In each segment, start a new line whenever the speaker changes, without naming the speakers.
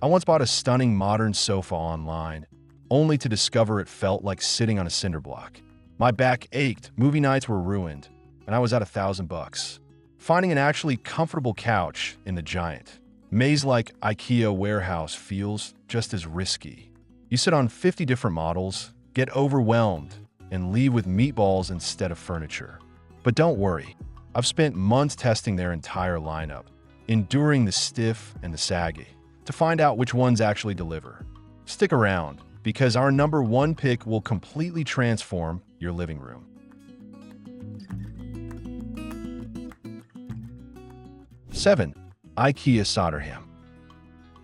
I once bought a stunning modern sofa online, only to discover it felt like sitting on a cinder block. My back ached, movie nights were ruined, and I was at $1,000. Finding an actually comfortable couch in the giant, maze-like IKEA warehouse feels just as risky. You sit on 50 different models, get overwhelmed, and leave with meatballs instead of furniture. But don't worry, I've spent months testing their entire lineup, enduring the stiff and the saggy, to find out which ones actually deliver. Stick around, because our number one pick will completely transform your living room. Seven, IKEA SÖDERHAMN.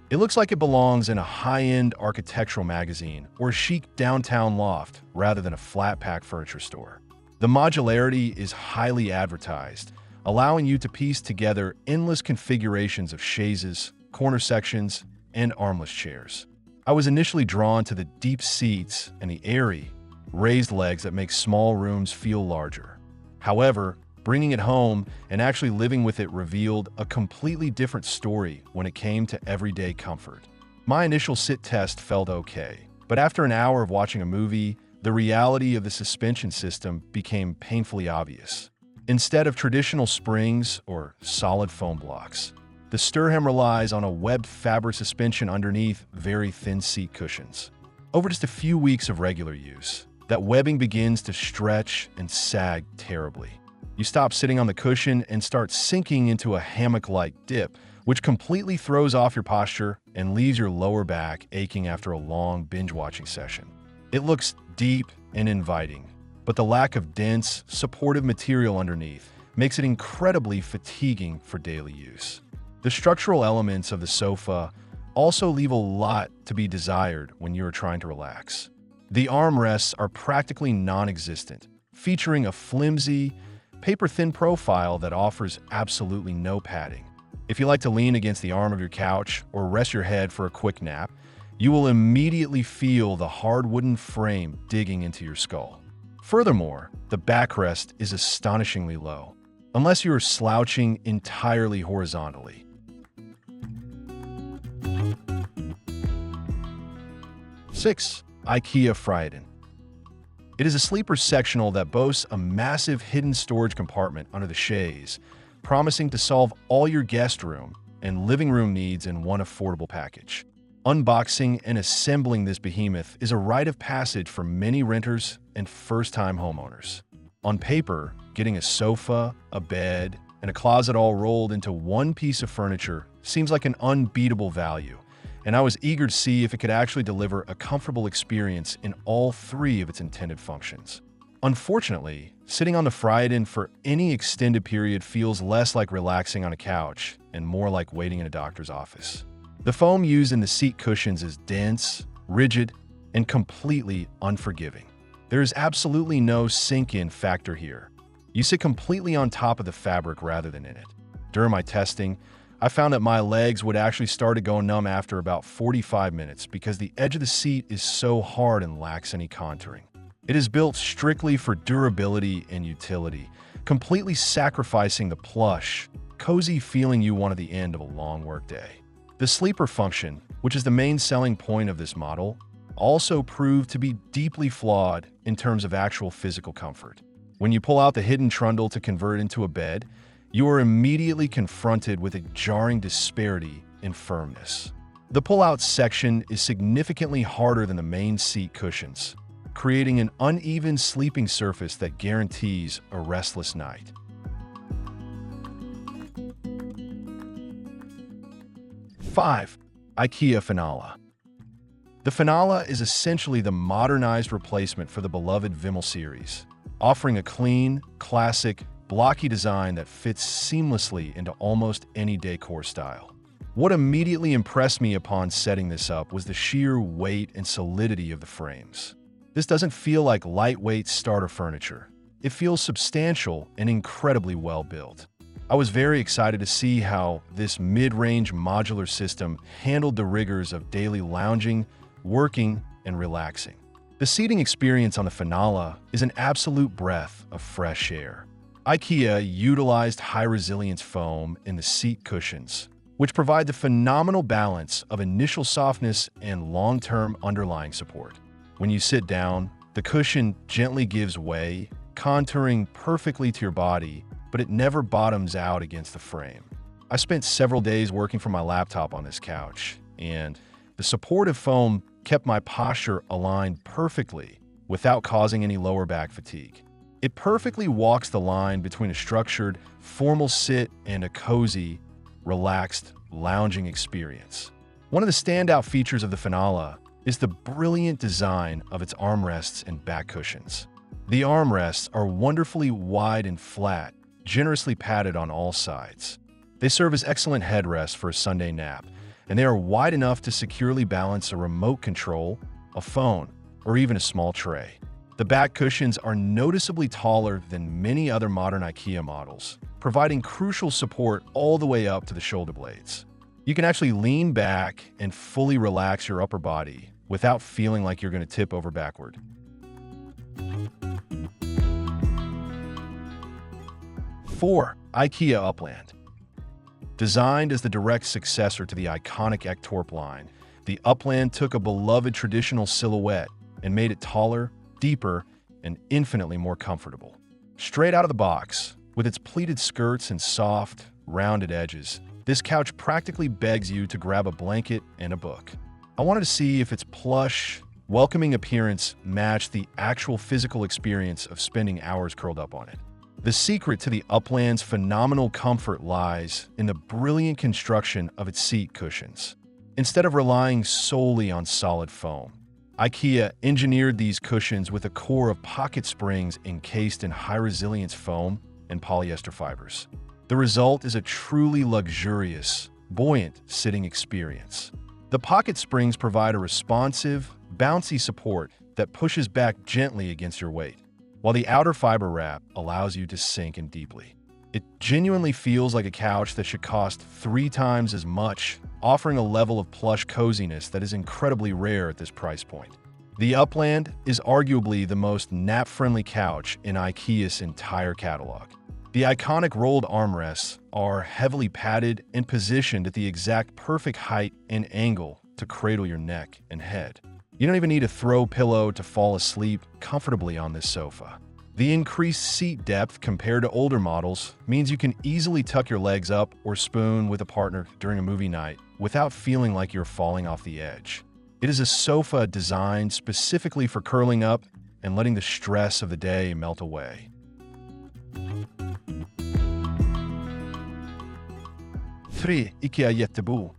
It looks like it belongs in a high-end architectural magazine or a chic downtown loft rather than a flat-pack furniture store. The modularity is highly advertised, allowing you to piece together endless configurations of chaises, corner sections, and armless chairs. I was initially drawn to the deep seats and the airy, raised legs that make small rooms feel larger. However, bringing it home and actually living with it revealed a completely different story when it came to everyday comfort. My initial sit test felt okay, but after an hour of watching a movie, the reality of the suspension system became painfully obvious. Instead of traditional springs or solid foam blocks, the SÖDERHAMN relies on a webbed fabric suspension underneath very thin seat cushions. Over just a few weeks of regular use, that webbing begins to stretch and sag terribly. You stop sitting on the cushion and start sinking into a hammock-like dip, which completely throws off your posture and leaves your lower back aching after a long binge-watching session. It looks deep and inviting, but the lack of dense, supportive material underneath makes it incredibly fatiguing for daily use. The structural elements of the sofa also leave a lot to be desired when you are trying to relax. The armrests are practically non-existent, featuring a flimsy, paper-thin profile that offers absolutely no padding. If you like to lean against the arm of your couch or rest your head for a quick nap, you will immediately feel the hard wooden frame digging into your skull. Furthermore, the backrest is astonishingly low, unless you are slouching entirely horizontally. Six, IKEA FRIHETEN. It is a sleeper sectional that boasts a massive hidden storage compartment under the chaise, promising to solve all your guest room and living room needs in one affordable package. Unboxing and assembling this behemoth is a rite of passage for many renters and first-time homeowners. On paper, getting a sofa, a bed, and a closet all rolled into one piece of furniture seems like an unbeatable value, and I was eager to see if it could actually deliver a comfortable experience in all three of its intended functions. Unfortunately, sitting on the FRIHETEN for any extended period feels less like relaxing on a couch and more like waiting in a doctor's office. The foam used in the seat cushions is dense, rigid, and completely unforgiving. There is absolutely no sink-in factor here. You sit completely on top of the fabric rather than in it. During my testing, I found that my legs would actually start to go numb after about 45 minutes because the edge of the seat is so hard and lacks any contouring. It is built strictly for durability and utility, completely sacrificing the plush, cozy feeling you want at the end of a long workday. The sleeper function, which is the main selling point of this model, also proved to be deeply flawed in terms of actual physical comfort. When you pull out the hidden trundle to convert it into a bed, you are immediately confronted with a jarring disparity in firmness. The pull-out section is significantly harder than the main seat cushions, creating an uneven sleeping surface that guarantees a restless night. 5. IKEA FINNALA. The FINNALA is essentially the modernized replacement for the beloved Vimmel series, offering a clean, classic, blocky design that fits seamlessly into almost any decor style. What immediately impressed me upon setting this up was the sheer weight and solidity of the frames. This doesn't feel like lightweight starter furniture. It feels substantial and incredibly well built. I was very excited to see how this mid-range modular system handled the rigors of daily lounging, working, and relaxing. The seating experience on the FINNALA is an absolute breath of fresh air. IKEA utilized high-resilience foam in the seat cushions, which provide the phenomenal balance of initial softness and long-term underlying support. When you sit down, the cushion gently gives way, contouring perfectly to your body, but it never bottoms out against the frame. I spent several days working from my laptop on this couch, and the supportive foam kept my posture aligned perfectly without causing any lower back fatigue. It perfectly walks the line between a structured, formal sit and a cozy, relaxed, lounging experience. One of the standout features of the FINNALA is the brilliant design of its armrests and back cushions. The armrests are wonderfully wide and flat, generously padded on all sides. They serve as excellent headrests for a Sunday nap, and they are wide enough to securely balance a remote control, a phone, or even a small tray. The back cushions are noticeably taller than many other modern IKEA models, providing crucial support all the way up to the shoulder blades. You can actually lean back and fully relax your upper body without feeling like you're going to tip over backward. 4. IKEA UPPLAND. Designed as the direct successor to the iconic Ektorp line, the UPPLAND took a beloved traditional silhouette and made it taller, deeper, and infinitely more comfortable. Straight out of the box, with its pleated skirts and soft, rounded edges, this couch practically begs you to grab a blanket and a book. I wanted to see if its plush, welcoming appearance matched the actual physical experience of spending hours curled up on it. The secret to the UPPLAND's phenomenal comfort lies in the brilliant construction of its seat cushions. Instead of relying solely on solid foam, IKEA engineered these cushions with a core of pocket springs encased in high-resilience foam and polyester fibers. The result is a truly luxurious, buoyant sitting experience. The pocket springs provide a responsive, bouncy support that pushes back gently against your weight, while the outer fiber wrap allows you to sink in deeply. It genuinely feels like a couch that should cost 3 times as much, offering a level of plush coziness that is incredibly rare at this price point. The UPPLAND is arguably the most nap-friendly couch in IKEA's entire catalog. The iconic rolled armrests are heavily padded and positioned at the exact perfect height and angle to cradle your neck and head. You don't even need a throw pillow to fall asleep comfortably on this sofa. The increased seat depth compared to older models means you can easily tuck your legs up or spoon with a partner during a movie night without feeling like you're falling off the edge. It is a sofa designed specifically for curling up and letting the stress of the day melt away. 3. IKEA JÄTTEBO.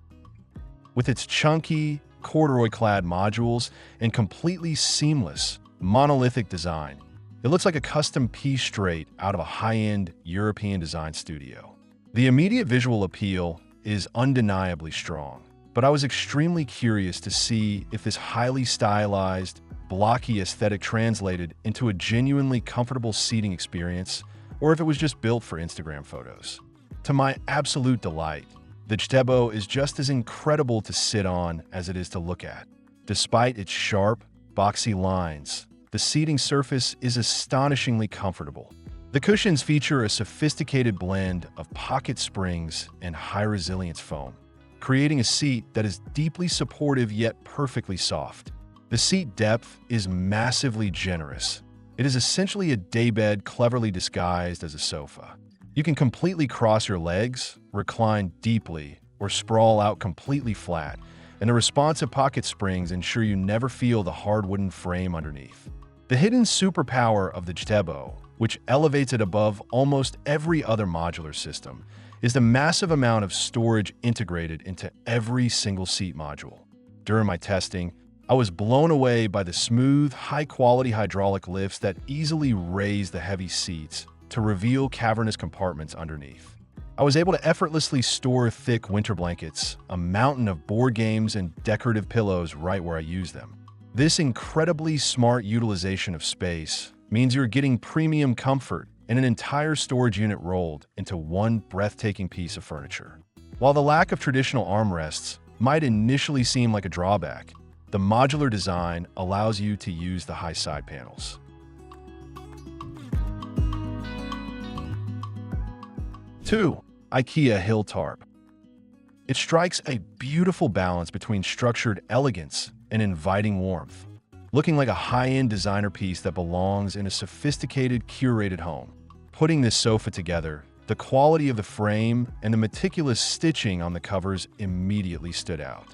With its chunky, corduroy-clad modules and completely seamless, monolithic design, it looks like a custom piece straight out of a high-end European design studio. The immediate visual appeal is undeniably strong, but I was extremely curious to see if this highly stylized, blocky aesthetic translated into a genuinely comfortable seating experience, or if it was just built for Instagram photos. To my absolute delight, the JÄTTEBO is just as incredible to sit on as it is to look at. Despite its sharp, boxy lines, the seating surface is astonishingly comfortable. The cushions feature a sophisticated blend of pocket springs and high-resilience foam, creating a seat that is deeply supportive yet perfectly soft. The seat depth is massively generous. It is essentially a daybed cleverly disguised as a sofa. You can completely cross your legs, recline deeply, or sprawl out completely flat, and the responsive pocket springs ensure you never feel the hard wooden frame underneath. The hidden superpower of the JÄTTEBO, which elevates it above almost every other modular system, is the massive amount of storage integrated into every single seat module. During my testing, I was blown away by the smooth, high-quality hydraulic lifts that easily raise the heavy seats to reveal cavernous compartments underneath. I was able to effortlessly store thick winter blankets, a mountain of board games, and decorative pillows right where I use them. This incredibly smart utilization of space means you're getting premium comfort and an entire storage unit rolled into one breathtaking piece of furniture. While the lack of traditional armrests might initially seem like a drawback, the modular design allows you to use the high side panels. 2. IKEA HYLTARP. It strikes a beautiful balance between structured elegance and inviting warmth, looking like a high-end designer piece that belongs in a sophisticated, curated home. Putting this sofa together, the quality of the frame and the meticulous stitching on the covers immediately stood out.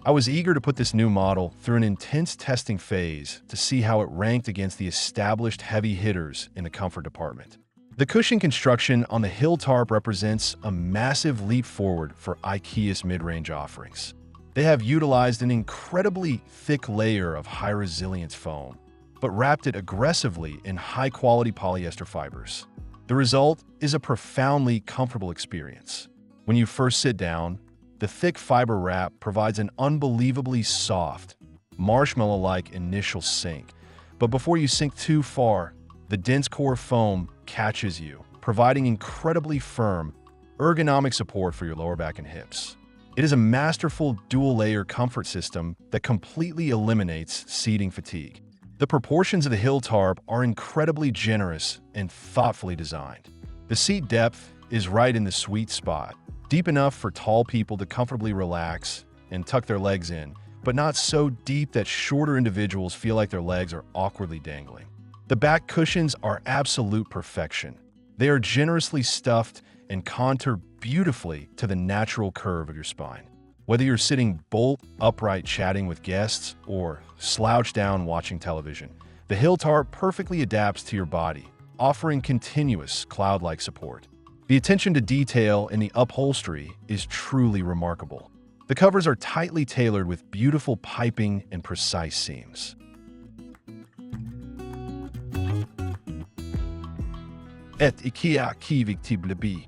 I was eager to put this new model through an intense testing phase to see how it ranked against the established heavy hitters in the comfort department. The cushion construction on the HYLTARP represents a massive leap forward for IKEA's mid-range offerings. They have utilized an incredibly thick layer of high-resilience foam, but wrapped it aggressively in high-quality polyester fibers. The result is a profoundly comfortable experience. When you first sit down, the thick fiber wrap provides an unbelievably soft, marshmallow-like initial sink, but before you sink too far, the dense core foam catches you, providing incredibly firm, ergonomic support for your lower back and hips. It is a masterful dual-layer comfort system that completely eliminates seating fatigue. The proportions of the HYLTARP are incredibly generous and thoughtfully designed. The seat depth is right in the sweet spot, deep enough for tall people to comfortably relax and tuck their legs in, but not so deep that shorter individuals feel like their legs are awkwardly dangling. The back cushions are absolute perfection. They are generously stuffed and contour beautifully to the natural curve of your spine. Whether you're sitting bolt upright chatting with guests or slouched down watching television, the HYLTARP perfectly adapts to your body, offering continuous cloud-like support. The attention to detail in the upholstery is truly remarkable. The covers are tightly tailored with beautiful piping and precise seams. At IKEA KIVIK Tibbleby.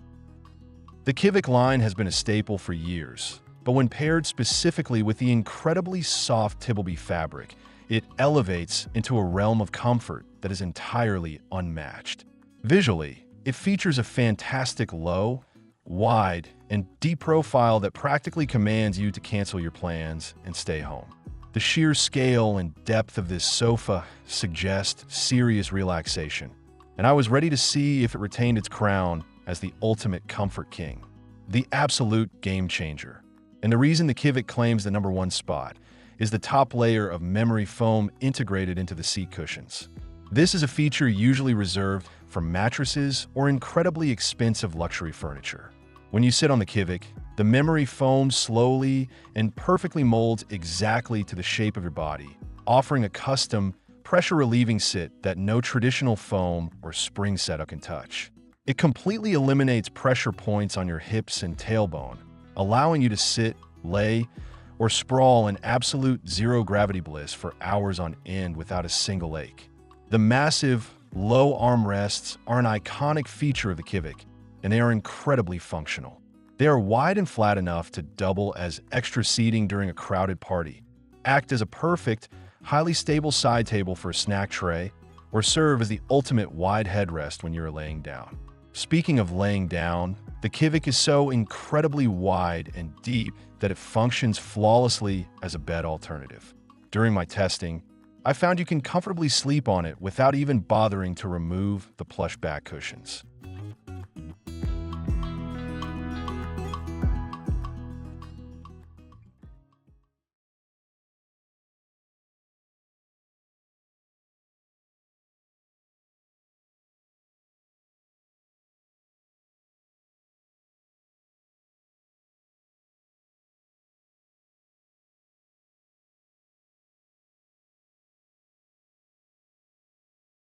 The KIVIK line has been a staple for years, but when paired specifically with the incredibly soft Tibbleby fabric, it elevates into a realm of comfort that is entirely unmatched. Visually, it features a fantastic low, wide, and deep profile that practically commands you to cancel your plans and stay home. The sheer scale and depth of this sofa suggest serious relaxation, and I was ready to see if it retained its crown as the ultimate comfort king, the absolute game changer. And the reason the KIVIK claims the #1 spot is the top layer of memory foam integrated into the seat cushions. This is a feature usually reserved for mattresses or incredibly expensive luxury furniture. When you sit on the KIVIK, the memory foam slowly and perfectly molds exactly to the shape of your body, offering a custom, pressure-relieving sit that no traditional foam or spring setup can touch. It completely eliminates pressure points on your hips and tailbone, allowing you to sit, lay, or sprawl in absolute zero-gravity bliss for hours on end without a single ache. The massive, low armrests are an iconic feature of the KIVIK, and they are incredibly functional. They are wide and flat enough to double as extra seating during a crowded party, act as a perfect, highly stable side table for a snack tray, or serve as the ultimate wide headrest when you're laying down. Speaking of laying down, the KIVIK is so incredibly wide and deep that it functions flawlessly as a bed alternative. During my testing, I found you can comfortably sleep on it without even bothering to remove the plush back cushions.